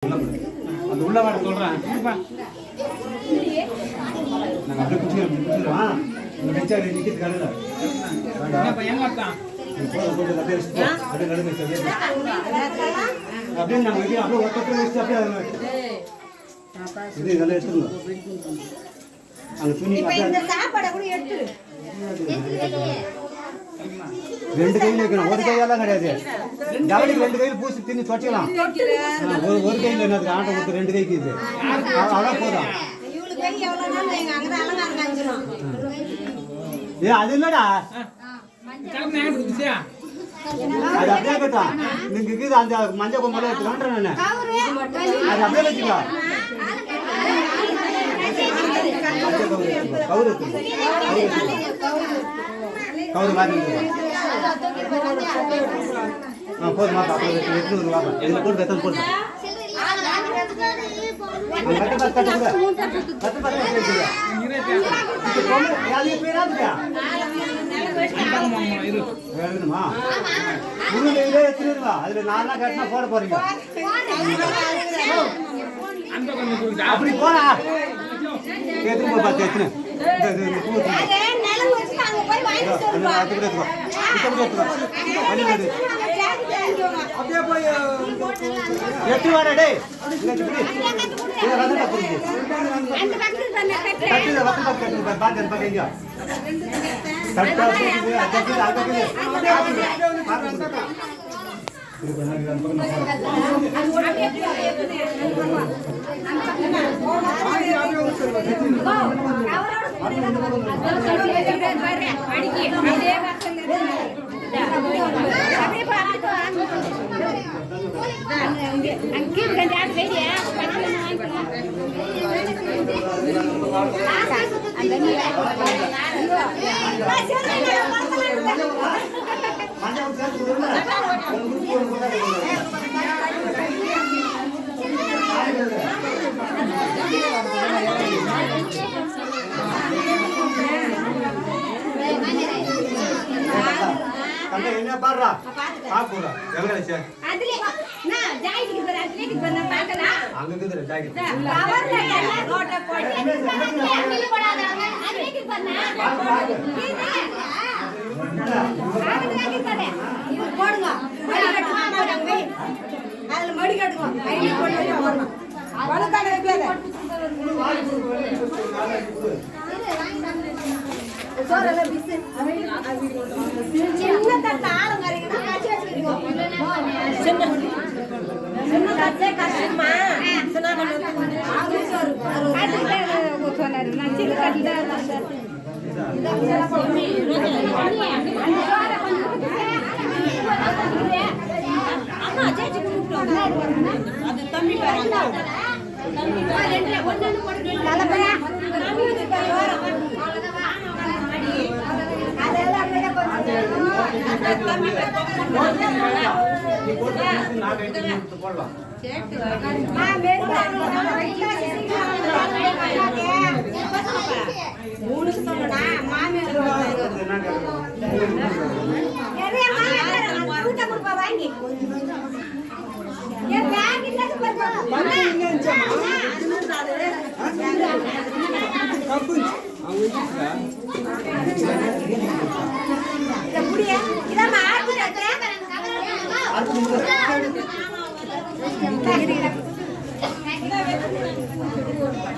அந்த உள்ள வாட சொல்றேன் நாங்க அப்படியே குடிச்சிரோம் இந்த வெச்சாரி நிக்கிது கடல என்ன ஏமாத்தான் போடு அப்படியே வச்சிட்டு அப்படியே நடுவே சொல்லியா அப்படியே நாங்க இங்க அப்படியே ஒட்டத்துல வச்சு அப்படியே இது இதெல்லாம் எடுத்துங்க அங்க துணி இப்போ இந்த சாப்பாட கூட எடுத்து ரெண்டு கையில வைக்கணும் ஒரு கையெல்லாம் கிடையாது ஜவுளிக்கு ரெண்டு கையில பூசி தின்னு தொட்டிக்கலாம் ஒரு கையில என்னது ஆட்டை கொடுத்து ரெண்டு கைக்கு இது அவ்வளோ போதும் இவளுக்கு கை எவ்வளோ நாள் எங்க அங்கே தான் அலங்காரம் காஞ்சிரும் ஏ அது இல்லடா அது அப்படியே கேட்டான் நீங்க இருக்குது அந்த மஞ்சள் கொம்பெல்லாம் எடுத்துக்கான்றேன் நான் அது அப்படியே வச்சுக்கோ கவுரு கவுரு மாதிரி போதுமா அப்புறம் 800 ரூபா எங்களை போட்டு வெத்தம் போட்டு வேணுமா அதுல 4 நாள் கட்டினா போட போறீங்க அப்படி போனா எத்தனை பார்த்து எத்தனை அப்படியே போய் எட்டு வாடா டே என்ன பாடுறா பாக்குறா எங்க வச்ச அதுல நான் ஜாக்கெட் போற அதுல பண்ண பார்க்கலாம் அங்க இருக்குது ஜாக்கெட் கவர்ல நோட்ட போடு அதுல போடாத அதுல பண்ண இது போடுங்க மடி கட்டுமா போடுங்க அதுல மடி கட்டுங்க ஐடி போட்டு போடணும் வலக்காட வைக்காத சோரல பிஸ் சின்ன தட்ட ஆளு மாரிங்க காட்சி வச்சிருக்கீங்க சின்ன தட்டே கஷ்டமா சின்ன ஆளு சோறு காட்சி சொன்னாரு நான் சின்ன தட்ட சார் அம்மா சேச்சி கூப்பிட்டு அது தம்பி பாருங்க தம்பி ரெண்டு ஒண்ணு போடுங்க கலப்பையா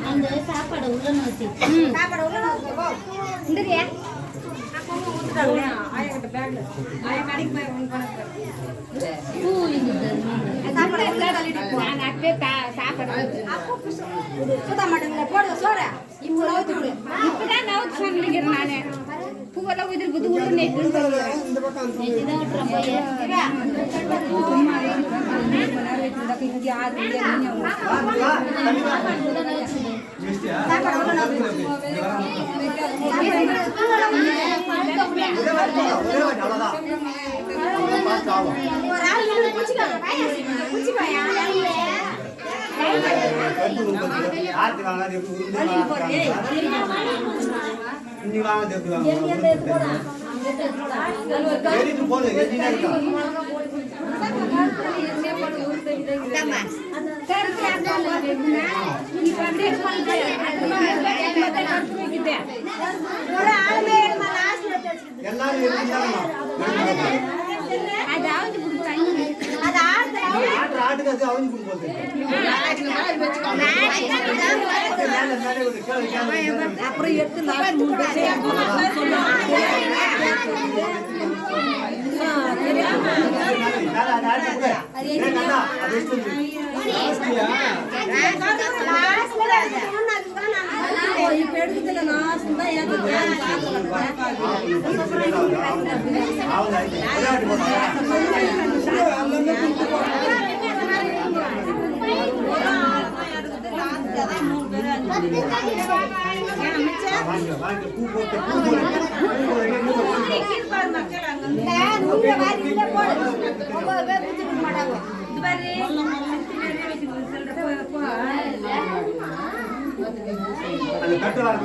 அந்த சாப்பாடு உள்ள நோச்சி சாப்பாடு உள்ள நோச்சி போ இந்தறியா அப்போ ஊத்துறாங்க ஆயகிட்ட பேக்ல ஆய கடைக்கு போய் ஒன் பண்ணு பூ இந்த சாப்பாடு உள்ள தள்ளிட்டு போ நான் அப்பே சாப்பாடு அப்போ சுத்தா மாட்டேங்க போடு சோற இப்போ நோச்சி விடு இப்பதான் நோச்சி சொல்லிக்கிறேன் நானே பூவெல்லாம் உதிர் புது உள்ள நேத்து இந்த பக்கம் இதுதான் விட்டுற போய் சும்மா இந்த கிஞ்சி ஆறு போது எல்லாரும் இருந்தாங்கம்மா ஆட்டுக்கு அது அவனி கொடுப்போம் அப்புறம் எடுத்து இப்ப எடுத்துல நான் அந்த கட்டுவாங்க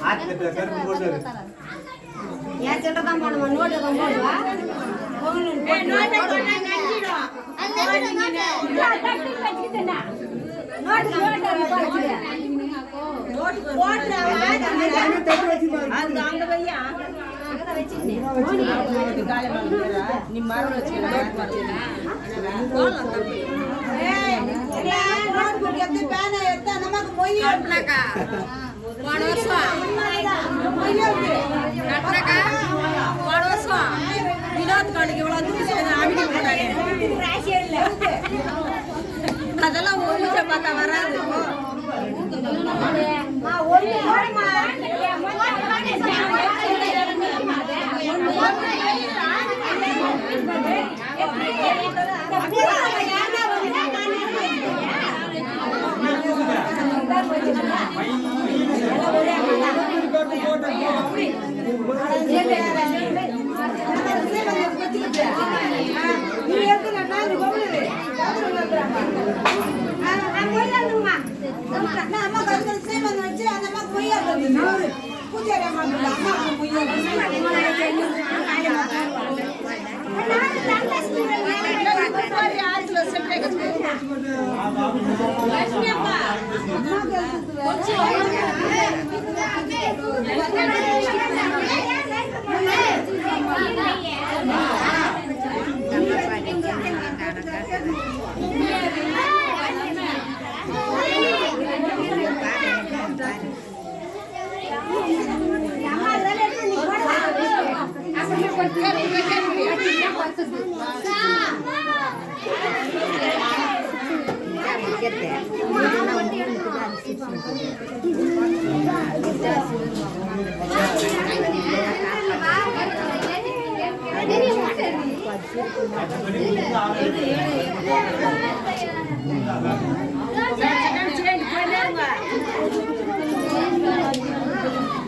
ஆட்டு கருப்பு போட்டு ஏன் சொல்றதான் போடுவா நோட்டு தான் போடுவா அதெல்லாம் ஒண்ணு பார்த்தா வராது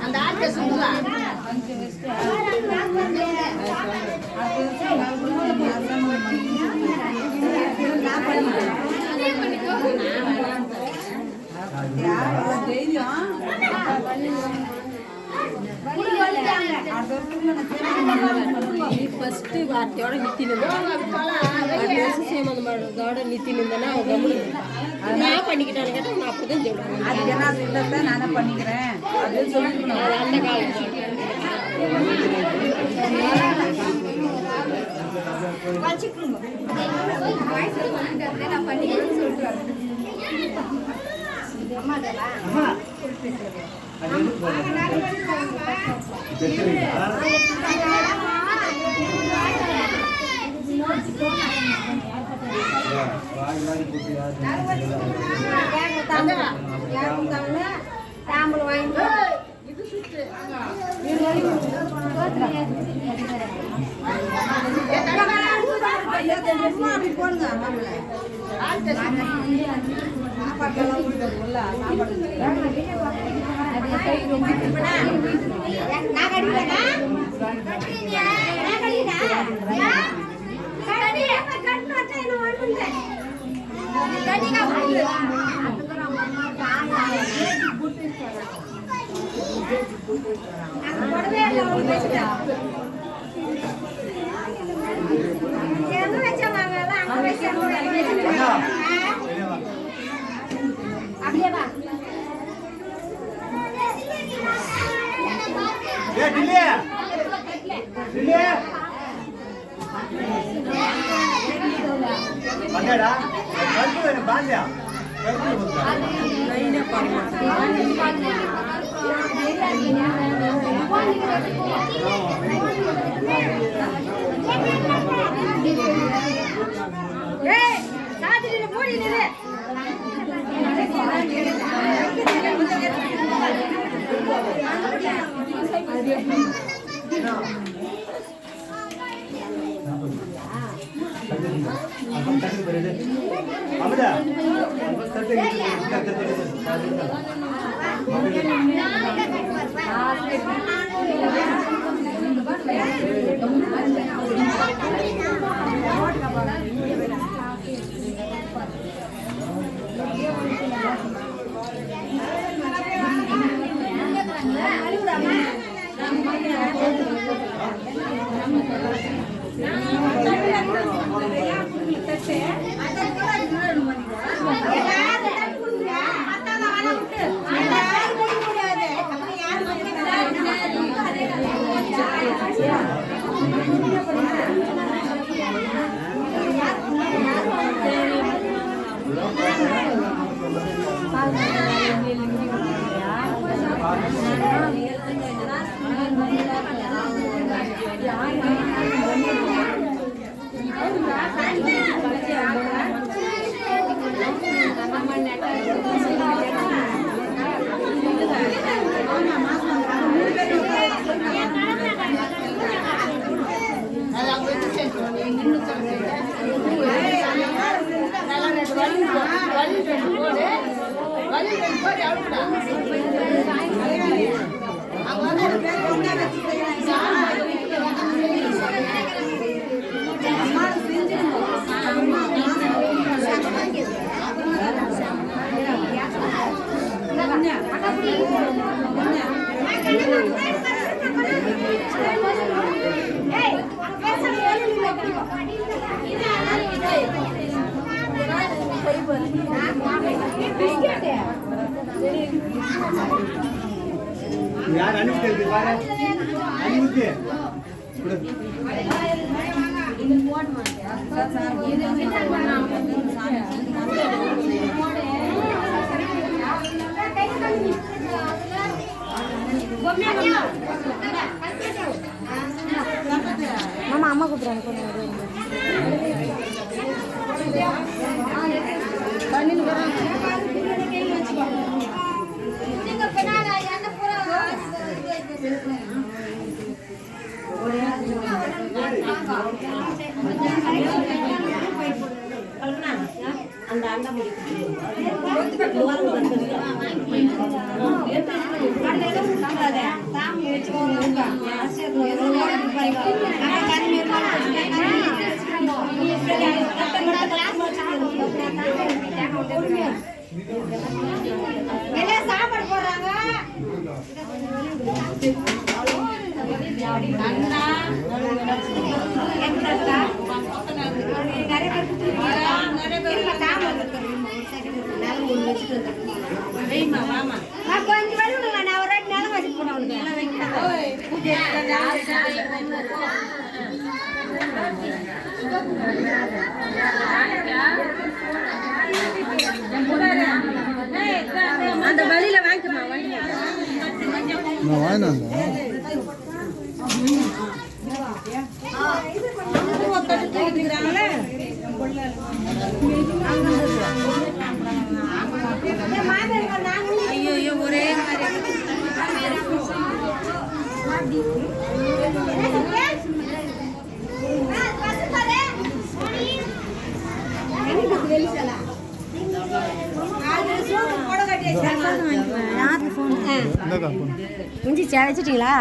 அந்த ஆட்ட சுடுவா ಫಸ್ಟ್ ವಾರ್ತೆಯೊಳಗೆ ನಿಂತಿನಿಂದ சேமந்தோட நித்தினிந்தனா நான் பண்ணிக்கிட்டேன் கேட்டால் நான் அப்போ தான் சொல்லுவேன் அது என்ன இல்லைல்ல நானே பண்ணிக்கிறேன் அப்படின்னு சொல்லிட்டு அந்த காலம் நான் பண்ணிக்கிறேன்னு சொல்லிட்டு தாம்பூலம் வாங்கி வச்சா அப்படியே வா. ஏய், சாதிரில மூடி நில்லு. யார் அனுப்பிட்டு பாரு அனுப்பிட்டு மாமா அம்மா கூப்பிடுறாங்க அந்த அண்டா சாப்பாடு போடுறாங்க கொஞ்சம் வருவாங்க நான் ஒரு ரெண்டு நாளும் வச்சுட்டு போனவங்க அந்த வழியில வாங்கிக்கமா ஐயோ ஒரே முடிஞ்சிச்சா வச்சுட்டீங்களா?